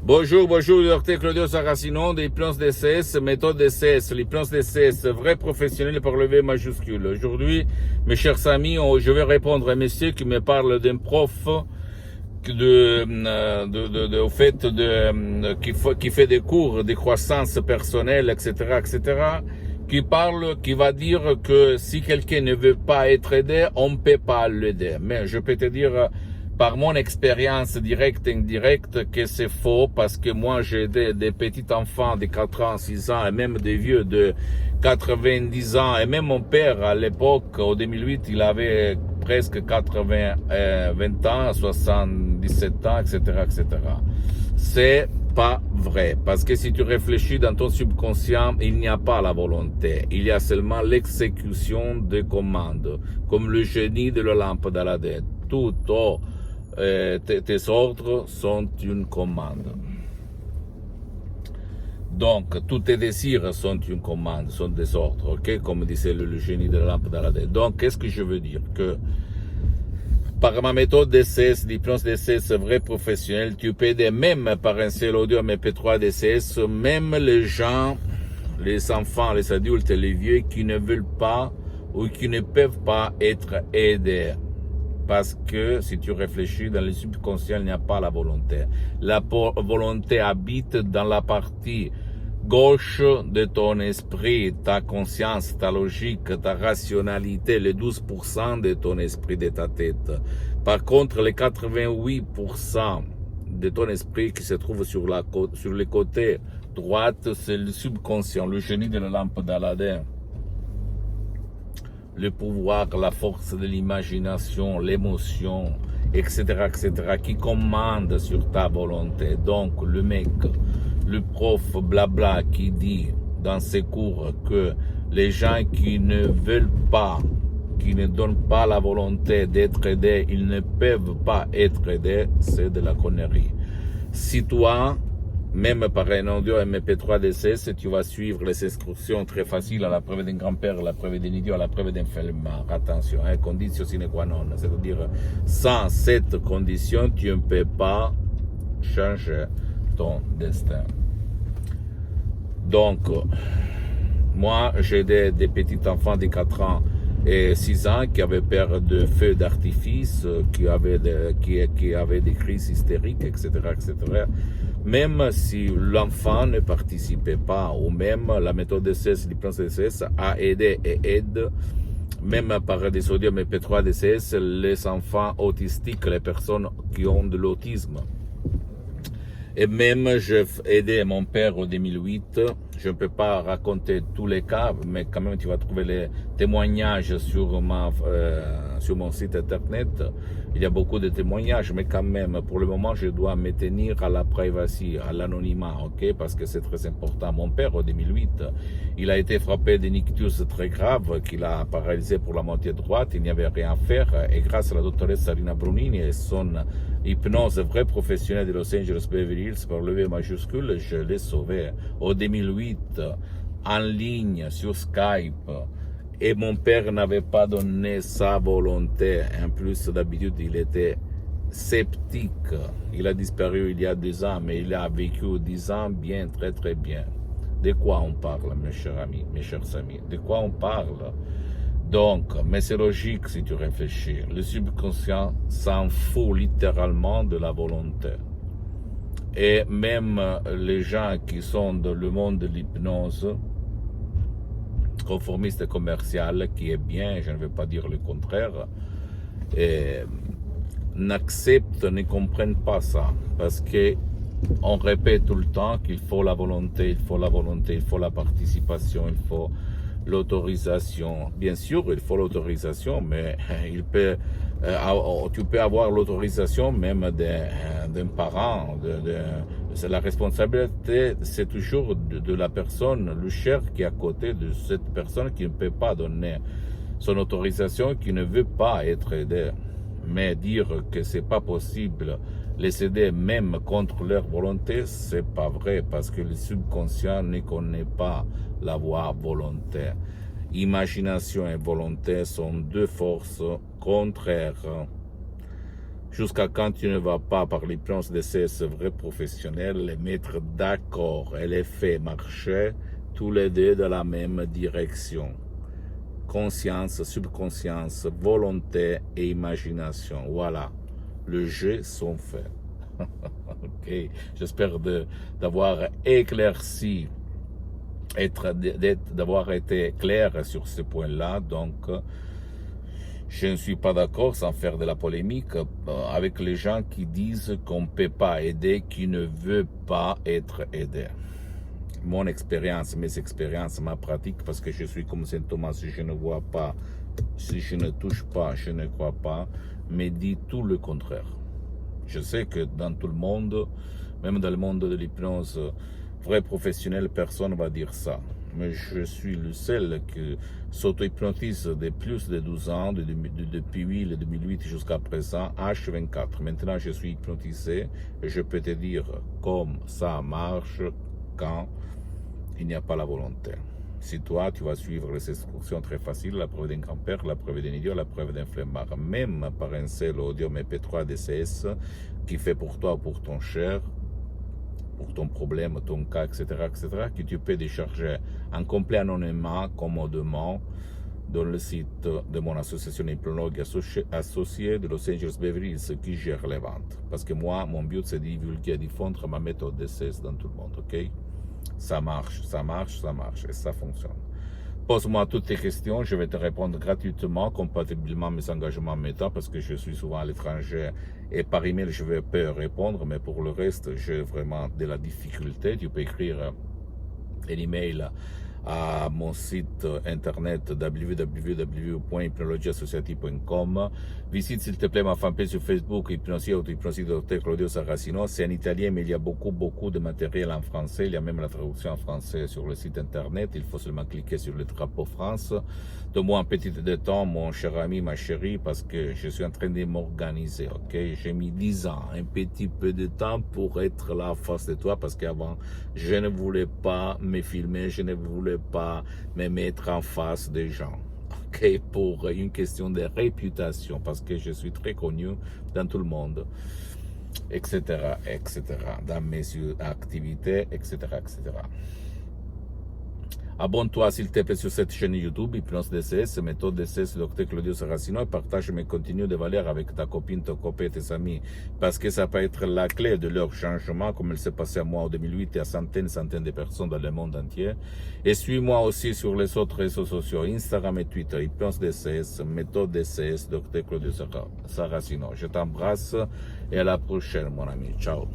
Bonjour, docteur Claudio Saracino de l'hypnose DCS, méthode DCS, l'hypnose DCS, vrai professionnel par le V majuscule. Aujourd'hui, mes chers amis, je vais répondre à un monsieur qui me parle d'un prof au fait qui fait des cours de croissance personnelle, etc., qui va dire que si quelqu'un ne veut pas être aidé, on ne peut pas l'aider. Mais je peux te dire, par mon expérience directe et indirecte, que c'est faux, parce que moi j'ai aidé des petits enfants de 4 ans, 6 ans, et même des vieux de 90 ans, et même mon père à l'époque, au 2008, il avait presque 20 ans, 77 ans, etc. C'est pas vrai, parce que si tu réfléchis dans ton subconscient, il n'y a pas la volonté, il y a seulement l'exécution des commandes, comme le génie de la lampe d'Aladin. Tes ordres sont une commande. Donc, tous tes désirs sont une commande, sont des ordres, ok? Comme disait le génie de la lampe d'Aladin. Donc, qu'est-ce que je veux dire? Que par ma méthode DCS, l'hypnose DCS vrai professionnel, tu peux aider même par un seul audio MP3 DCS, même les gens, les enfants, les adultes, les vieux qui ne veulent pas ou qui ne peuvent pas être aidés. Parce que si tu réfléchis dans le subconscient, il n'y a pas la volonté. La volonté habite dans la partie gauche de ton esprit, ta conscience, ta logique, ta rationalité, les 12% de ton esprit, de ta tête. Par contre, les 88% de ton esprit qui se trouve sur le côté droit, c'est le subconscient, le génie de la lampe d'Aladin. Le pouvoir, la force de l'imagination, l'émotion, etc., qui commande sur ta volonté. Donc, le mec, le prof blabla qui dit dans ses cours que les gens qui ne veulent pas, qui ne donnent pas la volonté d'être aidés, ils ne peuvent pas être aidés, c'est de la connerie. Si toi, même par un audio MP3 DCS, tu vas suivre les instructions très faciles à la preuve d'un grand-père, à la preuve d'un idiot, à la preuve d'un flemmard. Attention, condition sine qua non. C'est-à-dire, sans cette condition, tu ne peux pas changer ton destin. Donc, moi, j'ai des petits enfants de 4 ans et 6 ans qui avaient peur de feux d'artifice, qui avaient des crises hystériques, etc. Même si l'enfant ne participait pas, ou même la méthode DCS, l'hypnose DCS a aidé et aide, même par des audios MP3 DCS, les enfants autistiques, les personnes qui ont de l'autisme. Et même, j'ai aidé mon père en 2008. Je ne peux pas raconter tous les cas, mais quand même, tu vas trouver les témoignages sur mon site internet. Il y a beaucoup de témoignages, mais quand même, pour le moment, je dois me tenir à la privacy, à l'anonymat, ok? Parce que c'est très important. Mon père, en 2008, il a été frappé d'un ictus très grave, qu'il a paralysé pour la moitié droite. Il n'y avait rien à faire. Et grâce à la doctoresse Sarina Brunini et son hypnose vrai professionnelle de Los Angeles Beverly Hills par le V majuscule, je l'ai sauvé. En 2008, en ligne, sur Skype. Et mon père n'avait pas donné sa volonté. En plus, d'habitude, il était sceptique. Il a disparu il y a 2 ans, mais il a vécu 10 ans bien, très bien. De quoi on parle, mes chers amis, de quoi on parle? Donc, mais c'est logique si tu réfléchis. Le subconscient s'en fout littéralement de la volonté. Et même les gens qui sont dans le monde de l'hypnose, conformiste et commercial, qui est bien, je ne vais pas dire le contraire, n'acceptent, ne comprennent pas ça. Parce que on répète tout le temps qu'il faut la volonté, il faut la participation, il faut l'autorisation. Bien sûr, il faut l'autorisation, mais tu peux avoir l'autorisation même d'un parent. C'est la responsabilité, c'est toujours de la personne, le cher qui est à côté de cette personne qui ne peut pas donner son autorisation, qui ne veut pas être aidé. Mais dire que c'est pas possible les aider même contre leur volonté, c'est pas vrai, parce que le subconscient ne connaît pas la voie volontaire. Imagination et volonté sont deux forces contraires. jusqu'à quand tu ne vas pas, par l'hypnose DCS vrai professionnel, les mettre d'accord et les faire marcher tous les deux dans la même direction. Conscience, subconscience, volonté et imagination. Voilà, le jeu sont faits. Ok, j'espère d'avoir éclairci, d'avoir été clair sur ce point-là. Donc, je ne suis pas d'accord, sans faire de la polémique, avec les gens qui disent qu'on ne peut pas aider, qui ne veut pas être aidé. Mon expérience, mes expériences, ma pratique, parce que je suis comme Saint Thomas, si je ne vois pas, si je ne touche pas, je ne crois pas, me dit tout le contraire. Je sais que dans tout le monde, même dans le monde de l'hypnose, vrai professionnel, personne ne va dire ça. Mais je suis le seul qui s'auto-hypnotise de plus de 12 ans, depuis le 2008 jusqu'à présent, H24. Maintenant, je suis hypnotisé et je peux te dire comme ça marche quand il n'y a pas la volonté. Si toi, tu vas suivre les instructions très faciles, la preuve d'un grand-père, la preuve d'un idiot, la preuve d'un flemmard, même par un seul audio MP3 DCS qui fait pour toi ou pour ton cher, pour ton problème, ton cas, etc., que tu peux décharger en complet anonymat, commodément, dans le site de mon association hypnologue associée de Los Angeles Beverly Hills qui gère les ventes. Parce que moi, mon but, c'est de divulguer et diffondre ma méthode DCS dans tout le monde, ok? Ça marche, ça marche, ça marche et ça fonctionne. Pose-moi toutes tes questions, je vais te répondre gratuitement, compatiblement à mes engagements méta, parce que je suis souvent à l'étranger et par email je vais pas répondre, mais pour le reste, j'ai vraiment de la difficulté. Tu peux écrire un email à mon site internet www.hypnologieassociative.com. Visite s'il te plaît ma fanpage sur Facebook, Hypnosie Auto-Hypnosie Dr Claudio Saracino. C'est en italien, mais il y a beaucoup de matériel en français. Il y a même la traduction en français sur le site internet. Il faut seulement cliquer sur le drapeau France. Donne-moi un petit peu de temps, mon cher ami, ma chérie, parce que je suis en train de m'organiser, ok? J'ai mis 10 ans, un petit peu de temps pour être là en face de toi, parce qu'avant, je ne voulais pas me filmer, je ne voulais pas me mettre en face des gens, ok, pour une question de réputation, parce que je suis très connu dans tout le monde, etc., dans mes activités, etc. Abonne-toi s'il te plaît sur cette chaîne YouTube, Hypnose DCS, méthode DCS, Dr Claudio Saracino, et partage mes contenus de valeur avec ta copine, ton copain, tes amis, parce que ça peut être la clé de leur changement, comme il s'est passé à moi en 2008 et à centaines de personnes dans le monde entier. Et suis-moi aussi sur les autres réseaux sociaux, Instagram et Twitter, Hypnose DCS, méthode DCS, Dr Claudio Saracino. Je t'embrasse et à la prochaine, mon ami. Ciao.